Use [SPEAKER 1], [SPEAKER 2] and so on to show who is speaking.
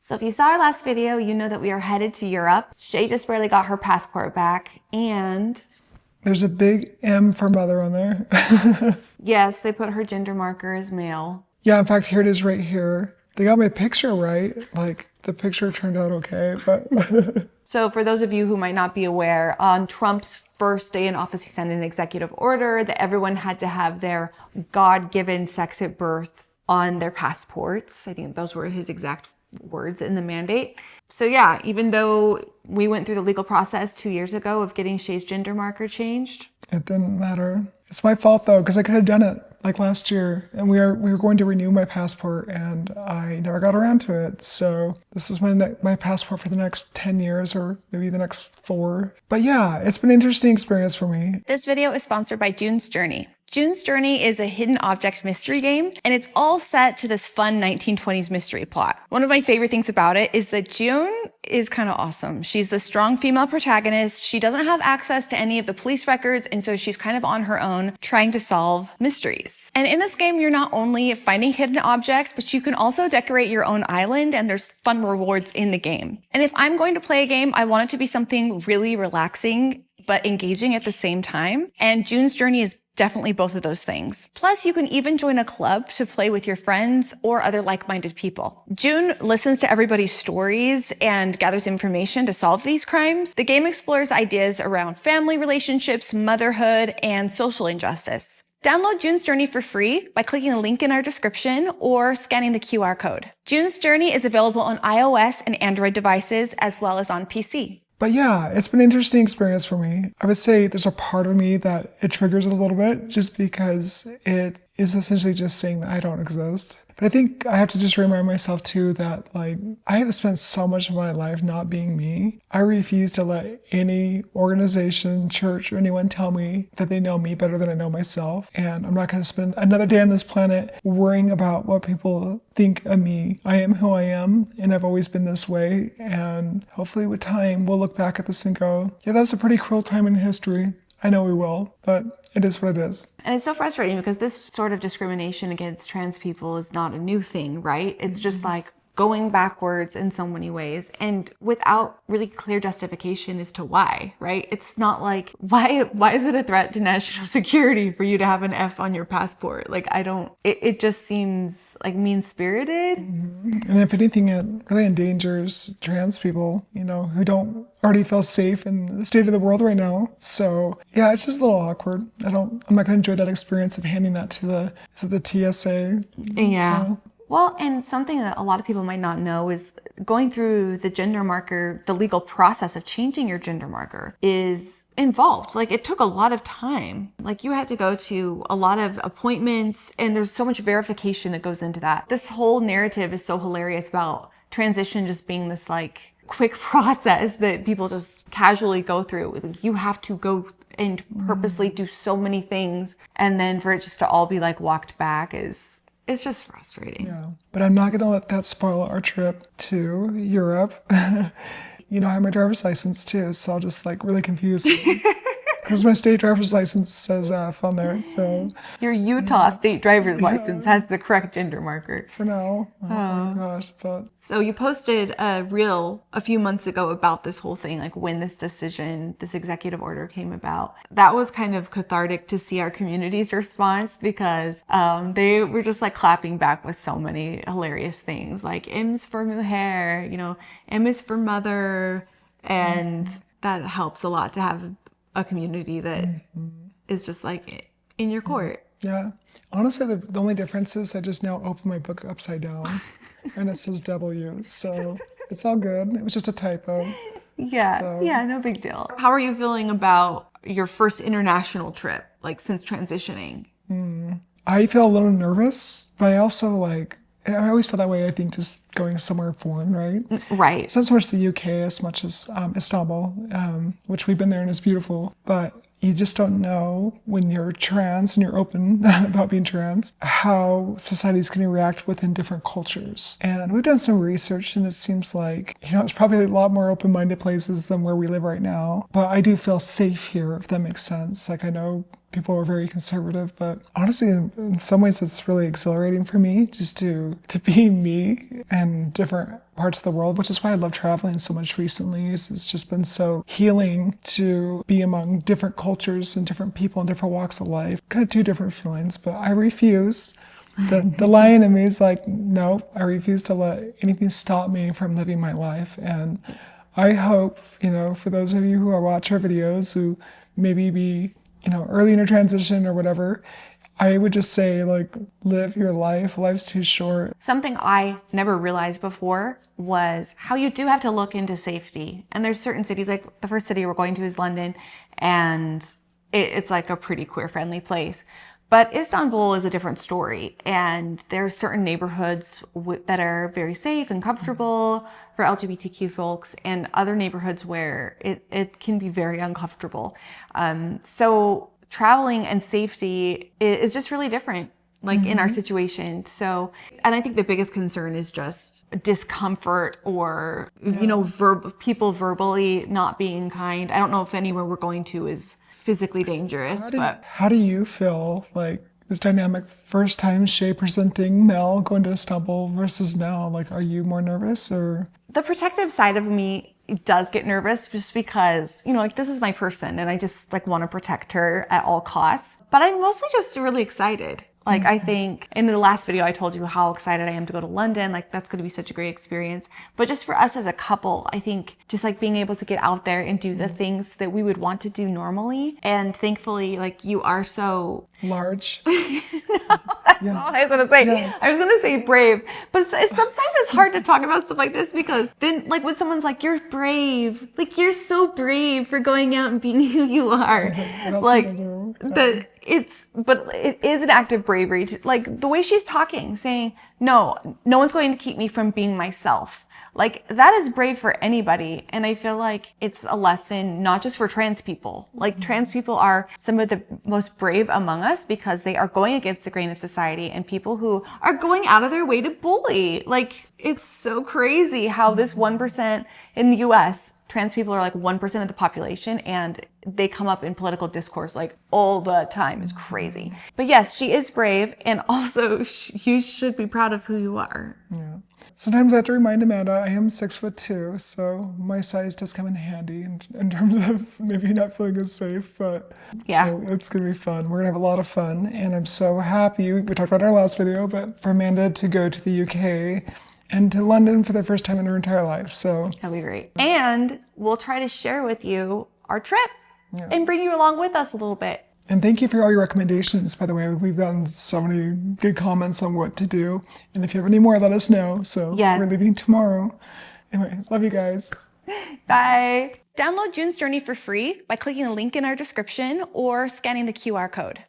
[SPEAKER 1] So if you saw our last video, you know that we are headed to Europe. Shaye just barely got her passport back, and
[SPEAKER 2] there's a big M for mother on there.
[SPEAKER 1] yes, they put her gender marker as male.
[SPEAKER 2] Yeah, in fact, here it is right here. They got my picture right. Like, the picture turned out okay, but...
[SPEAKER 1] So for those of you who might not be aware, on Trump's first day in office, he signed an executive order that everyone had to have their God-given sex at birth on their passports. I think those were his exact words in the mandate. So yeah, even though we went through the legal process 2 years ago of getting Shaye's gender marker changed,
[SPEAKER 2] it didn't matter. It's my fault though, because I could have done it like last year, and we were going to renew my passport, and I never got around to it. So this is my passport for the next 10 years, or maybe the next 4. But yeah, it's been an interesting experience for me.
[SPEAKER 1] This video is sponsored by June's Journey. June's Journey is a hidden object mystery game, and it's all set to this fun 1920s mystery plot. One of my favorite things about it is that June is kind of awesome. She's the strong female protagonist. She doesn't have access to any of the police records, and so she's kind of on her own trying to solve mysteries. And in this game, you're not only finding hidden objects, but you can also decorate your own island, and there's fun rewards in the game. And if I'm going to play a game, I want it to be something really relaxing but engaging at the same time. And June's Journey is definitely both of those things. Plus, you can even join a club to play with your friends or other like-minded people. June listens to everybody's stories and gathers information to solve these crimes. The game explores ideas around family relationships, motherhood, and social injustice. Download June's Journey for free by clicking the link in our description or scanning the QR code. June's Journey is available on iOS and Android devices as well as on PC.
[SPEAKER 2] But yeah, it's been an interesting experience for me. I would say there's a part of me that it triggers a little bit just because it is essentially just saying that I don't exist. But I think I have to just remind myself too that like I have spent so much of my life not being me. I refuse to let any organization, church, or anyone tell me that they know me better than I know myself. And I'm not going to spend another day on this planet worrying about what people think of me. I am who I am, and I've always been this way. And hopefully with time, we'll look back at this and go, yeah, that's a pretty cruel time in history. I know we will, but it is what it is.
[SPEAKER 1] And it's so frustrating because this sort of discrimination against trans people is not a new thing, right? It's just like going backwards in so many ways and without really clear justification as to why, right? It's not like, why is it a threat to national security for you to have an F on your passport? Like, it just seems like mean-spirited.
[SPEAKER 2] Mm-hmm. And if anything, it really endangers trans people, you know, who don't already feel safe in the state of the world right now. So yeah, it's just a little awkward. I'm not going to enjoy that experience of handing that to the TSA.
[SPEAKER 1] Yeah. Well, and something that a lot of people might not know is going through the gender marker, the legal process of changing your gender marker is involved. Like, it took a lot of time. Like, you had to go to a lot of appointments, and there's so much verification that goes into that. This whole narrative is so hilarious about transition just being this like quick process that people just casually go through. Like, you have to go and purposely do so many things, and then for it just to all be like walked back it's just frustrating.
[SPEAKER 2] Yeah, but I'm not going to let that spoil our trip to Europe. You know, I have my driver's license too, so I'll just like really confuse because my state driver's license says F on there. So
[SPEAKER 1] your Utah state driver's license has the correct gender marker.
[SPEAKER 2] For now. Oh my gosh, but.
[SPEAKER 1] So you posted a reel a few months ago about this whole thing, like when this executive order came about. That was kind of cathartic to see our community's response because they were just like clapping back with so many hilarious things, like M's for mujer, you know, M is for mother, and that helps a lot to have a community that is just like in your court.
[SPEAKER 2] Yeah. Honestly, the only difference is I just now open my book upside down and it says W. So it's all good. It was just a typo.
[SPEAKER 1] Yeah. So. Yeah, no big deal. How are you feeling about your first international trip, like since transitioning?
[SPEAKER 2] I feel a little nervous, but I also like, I always feel that way, I think, just going somewhere foreign, right?
[SPEAKER 1] Right.
[SPEAKER 2] It's not so much the UK as much as Istanbul, which we've been there and it's beautiful. But you just don't know when you're trans and you're open about being trans, how society's going to react within different cultures. And we've done some research and it seems like, you know, it's probably a lot more open-minded places than where we live right now. But I do feel safe here, if that makes sense. Like I know people are very conservative, but honestly, in some ways, it's really exhilarating for me just to be me in different parts of the world, which is why I love traveling so much recently. It's just been so healing to be among different cultures and different people in different walks of life. Kind of two different feelings, but I refuse. The lion in me is like, no, I refuse to let anything stop me from living my life. And I hope, for those of you who watch our videos who maybe be, early in a transition or whatever, I would just say, like, live your life. Life's too short.
[SPEAKER 1] Something I never realized before was how you do have to look into safety. And there's certain cities, like the first city we're going to is London, and it's like a pretty queer-friendly place. But Istanbul is a different story, and there's certain neighborhoods that are very safe and comfortable for LGBTQ folks, and other neighborhoods where it can be very uncomfortable. So traveling and safety is just really different, like in our situation. So, and I think the biggest concern is just discomfort or, people verbally not being kind. I don't know if anywhere we're going to is physically dangerous, but
[SPEAKER 2] how do you feel like this dynamic first time Shaye presenting Mel going to Istanbul versus now? Like, are you more nervous or?
[SPEAKER 1] The protective side of me does get nervous just because, this is my person and I just want to protect her at all costs. But I'm mostly just really excited. I think in the last video, I told you how excited I am to go to London. That's going to be such a great experience. But just for us as a couple, I think just being able to get out there and do the things that we would want to do normally. And thankfully, you are so
[SPEAKER 2] large.
[SPEAKER 1] No, that's not what I was going to say. Yes. I was going to say brave. But sometimes it's hard to talk about stuff like this because then when someone's like, you're brave, you're so brave for going out and being who you are. But it is an act of bravery to, the way she's talking, saying, no one's going to keep me from being myself. That is brave for anybody. And I feel like it's a lesson, not just for trans people. Trans people are some of the most brave among us because they are going against the grain of society and people who are going out of their way to bully. It's so crazy how this 1% in the US, trans people are 1% of the population, and they come up in political discourse all the time. It's crazy. But yes, she is brave, and also you should be proud of who you are.
[SPEAKER 2] Yeah. Sometimes I have to remind Amanda I am 6'2", so my size does come in handy in terms of maybe not feeling as safe, but
[SPEAKER 1] yeah,
[SPEAKER 2] it's gonna be fun. We're gonna have a lot of fun, and I'm so happy. We talked about in our last video, but for Amanda to go to the UK and to London for the first time in her entire life. So
[SPEAKER 1] that'll be great. And we'll try to share with you our trip and bring you along with us a little bit.
[SPEAKER 2] And thank you for all your recommendations, by the way. We've gotten so many good comments on what to do. And if you have any more, let us know. So we're leaving tomorrow. Anyway, love you guys.
[SPEAKER 1] Bye. Download June's Journey for free by clicking the link in our description or scanning the QR code.